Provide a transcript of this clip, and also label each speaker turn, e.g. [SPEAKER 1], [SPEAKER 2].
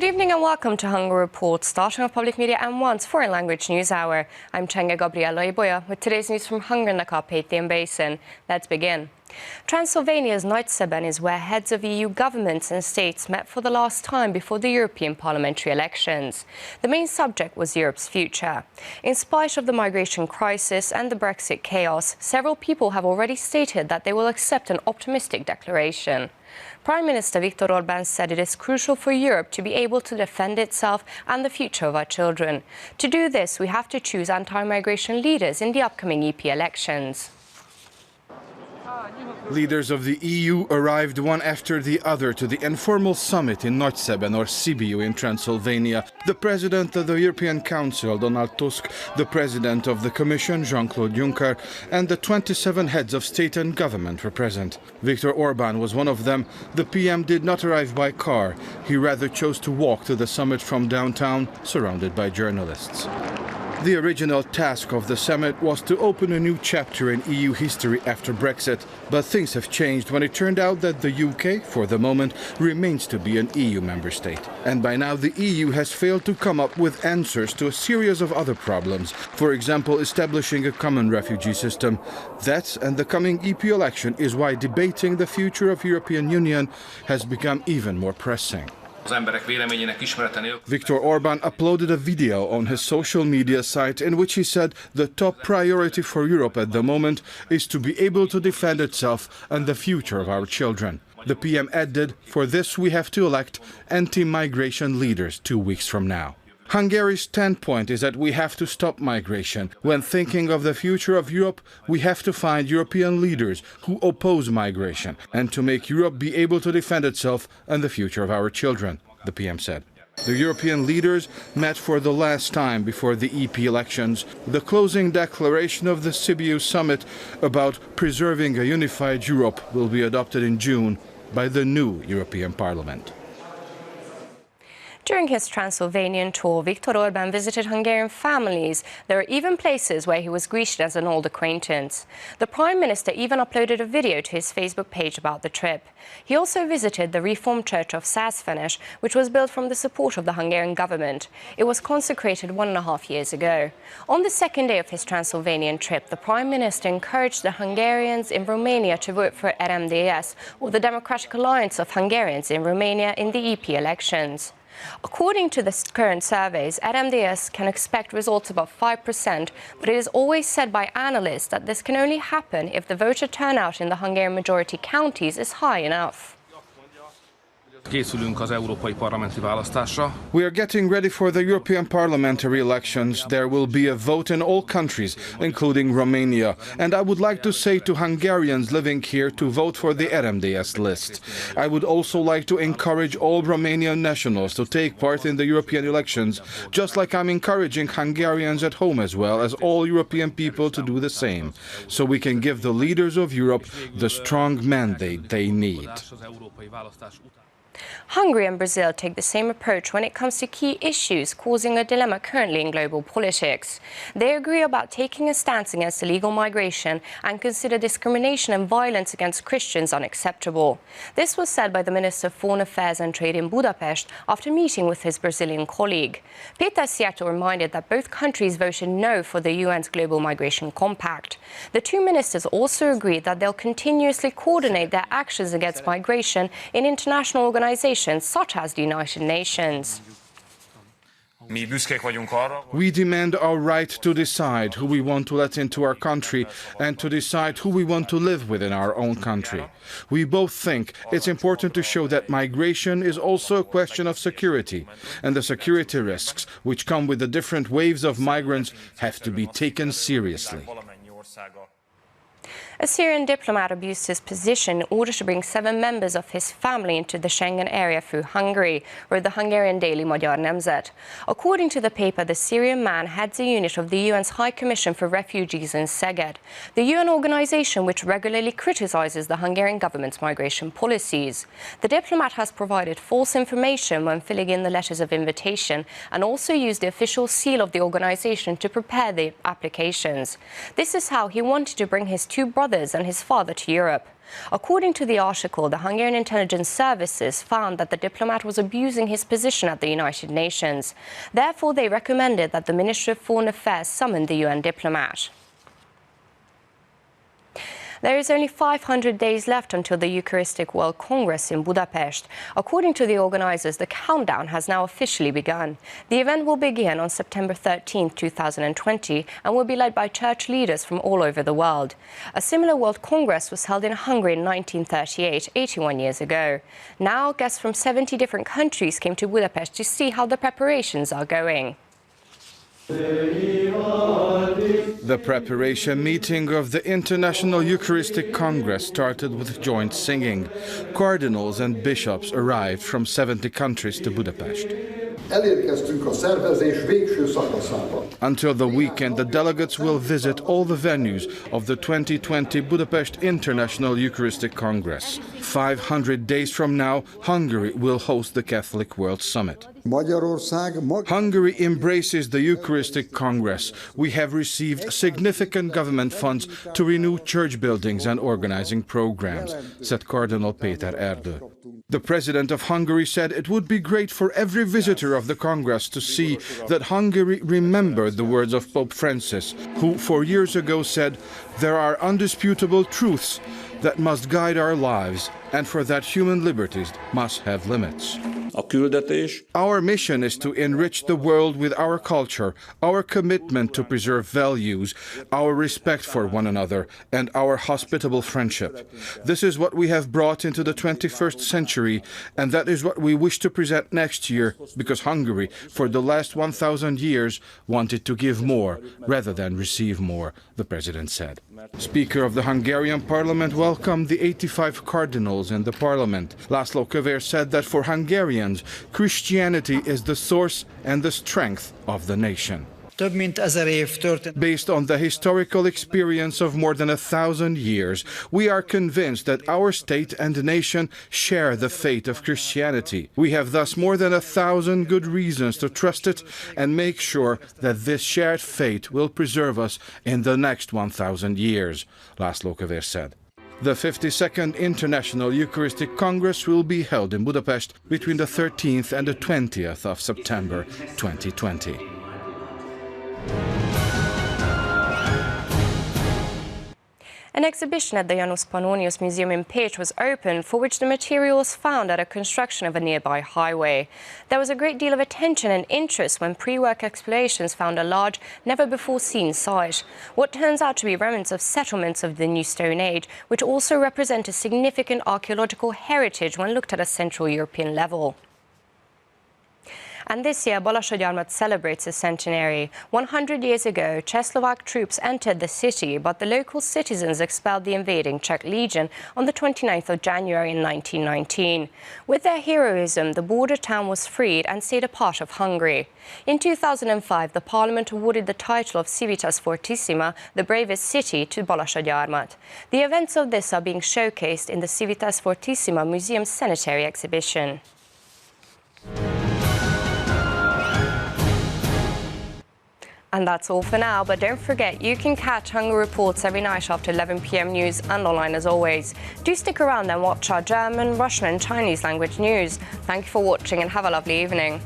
[SPEAKER 1] Good evening and welcome to Hungary Report, starting off Public Media M1's foreign language news hour. I'm Csenge Gabriela Ibolya with today's news from Hungary and the Carpathian Basin. Let's begin. Transylvania's Nagyszeben is where heads of EU governments and states met for the last time before the European parliamentary elections. The main subject was Europe's future. In spite of the migration crisis and the Brexit chaos, several people have already stated that they will accept an optimistic declaration. Prime Minister Viktor Orbán said it is crucial for Europe to be able to defend itself and the future of our children. To do this, we have to choose anti-migration leaders in the upcoming EP elections.
[SPEAKER 2] Leaders of the EU arrived one after the other to the informal summit in Nagyszeben or Sibiu in Transylvania. The President of the European Council, Donald Tusk, the President of the Commission, Jean-Claude Juncker, and the 27 heads of state and government were present. Viktor Orbán was one of them. The PM did not arrive by car. He rather chose to walk to the summit from downtown, surrounded by journalists. The original task of the summit was to open a new chapter in EU history after Brexit, but things have changed when it turned out that the UK, for the moment, remains to be an EU member state. And by now the EU has failed to come up with answers to a series of other problems, for example, establishing a common refugee system. That and the coming EP election is why debating the future of European Union has become even more pressing. Viktor Orbán uploaded a video on his social media site in which he said the top priority for Europe at the moment is to be able to defend itself and the future of our children. The PM added, "For this we have to elect anti-migration leaders 2 weeks from now." Hungary's standpoint is that we have to stop migration. When thinking of the future of Europe, we have to find European leaders who oppose migration and to make Europe be able to defend itself and the future of our children, the PM said. The European leaders met for the last time before the EP elections. The closing declaration of the Sibiu summit about preserving a unified Europe will be adopted in June by the new European Parliament.
[SPEAKER 1] During his Transylvanian tour, Viktor Orbán visited Hungarian families. There are even places where he was greeted as an old acquaintance. The Prime Minister even uploaded a video to his Facebook page about the trip. He also visited the Reformed Church of Szászfenes, which was built from the support of the Hungarian government. It was consecrated 1.5 years ago. On the second day of his Transylvanian trip, the Prime Minister encouraged the Hungarians in Romania to vote for RMDS, or the Democratic Alliance of Hungarians in Romania, in the EP elections. According to the current surveys, RMDS can expect results above 5%, but it is always said by analysts that this can only happen if the voter turnout in the Hungarian majority counties is high enough.
[SPEAKER 2] We are getting ready for the European parliamentary elections. There will be a vote in all countries, including Romania. And I would like to say to Hungarians living here to vote for the RMDS list. I would also like to encourage all Romanian nationals to take part in the European elections, just like I'm encouraging Hungarians at home as well as all European people to do the same, so we can give the leaders of Europe the strong mandate they need.
[SPEAKER 1] Hungary and Brazil take the same approach when it comes to key issues causing a dilemma currently in global politics. They agree about taking a stance against illegal migration and consider discrimination and violence against Christians unacceptable. This was said by the Minister of Foreign Affairs and Trade in Budapest after meeting with his Brazilian colleague. Peter Szijjártó reminded that both countries voted no for the UN's Global Migration Compact. The two ministers also agreed that they'll continuously coordinate their actions against migration in international organizations such as the United Nations.
[SPEAKER 2] We demand our right to decide who we want to let into our country and to decide who we want to live with in our own country. We both think it's important to show that migration is also a question of security, and the security risks which come with the different waves of migrants have to be taken seriously.
[SPEAKER 1] A Syrian diplomat abused his position in order to bring 7 members of his family into the Schengen area through Hungary, wrote the Hungarian daily Magyar Nemzet. According to the paper, the Syrian man heads a unit of the UN's High Commission for Refugees in Szeged, the UN organization which regularly criticizes the Hungarian government's migration policies. The diplomat has provided false information when filling in the letters of invitation and also used the official seal of the organization to prepare the applications. This is how he wanted to bring his 2 brothers brothers and his father to Europe. According to the article, the Hungarian intelligence services found that the diplomat was abusing his position at the United Nations. Therefore, they recommended that the Ministry of Foreign Affairs summon the UN diplomat. There is only 500 days left until the Eucharistic World Congress in Budapest. According to the organizers, the countdown has now officially begun. The event will begin on September 13, 2020, and will be led by church leaders from all over the world. A similar World Congress was held in Hungary in 1938, 81 years ago. Now, guests from 70 different countries came to Budapest to see how the preparations are going.
[SPEAKER 2] The preparation meeting of the International Eucharistic Congress started with joint singing. Cardinals and bishops arrived from 70 countries to Budapest. Until the weekend, the delegates will visit all the venues of the 2020 Budapest International Eucharistic Congress. 500 days from now, Hungary will host the Catholic World Summit. Hungary embraces the Eucharistic Congress. We have received significant government funds to renew church buildings and organizing programs, said Cardinal Péter Erdő. The president of Hungary said it would be great for every visitor of the Congress to see that Hungary remembered the words of Pope Francis, who 4 years ago said, "There are undisputable truths that must guide our lives, and for that human liberties must have limits." Our mission is to enrich the world with our culture, our commitment to preserve values, our respect for one another, and our hospitable friendship. This is what we have brought into the 21st century, and that is what we wish to present next year, because Hungary, for the last 1,000 years, wanted to give more rather than receive more, the president said. Speaker of the Hungarian parliament welcomed the 85 cardinals in the parliament. László Kövér said that for Hungarians, Christianity is the source and the strength of the nation. Based on the historical experience of more than 1,000 years, we are convinced that our state and nation share the faith of Christianity. We have thus more than 1,000 good reasons to trust it and make sure that this shared faith will preserve us in the next 1,000 years, László Kövér said. The 52nd International Eucharistic Congress will be held in Budapest between the 13th and the 20th of September 2020.
[SPEAKER 1] An exhibition at the JANOS Museum in Pécs was opened, for which the material was found at a construction of a nearby highway. There was a great deal of attention and interest when pre-work explorations found a large, never-before-seen site. What turns out to be remnants of settlements of the New Stone Age, which also represent a significant archaeological heritage when looked at a Central European level. And this year, BALASSAGYARMAT celebrates its centenary. 100 years ago, Czechoslovak troops entered the city, but the local citizens expelled the invading Czech Legion on the 29th of January in 1919. With their heroism, the border town was freed and stayed a part of Hungary. In 2005, the parliament awarded the title of CIVITAS FORTISSIMA, the bravest city, to BALASSAGYARMAT. The events of this are being showcased in the CIVITAS FORTISSIMA Museum Centenary exhibition. And that's all for now, but don't forget, you can catch Hungary Reports every night after 11 p.m. news and online as always. Do stick around and watch our German, Russian and Chinese language news. Thank you for watching and have a lovely evening.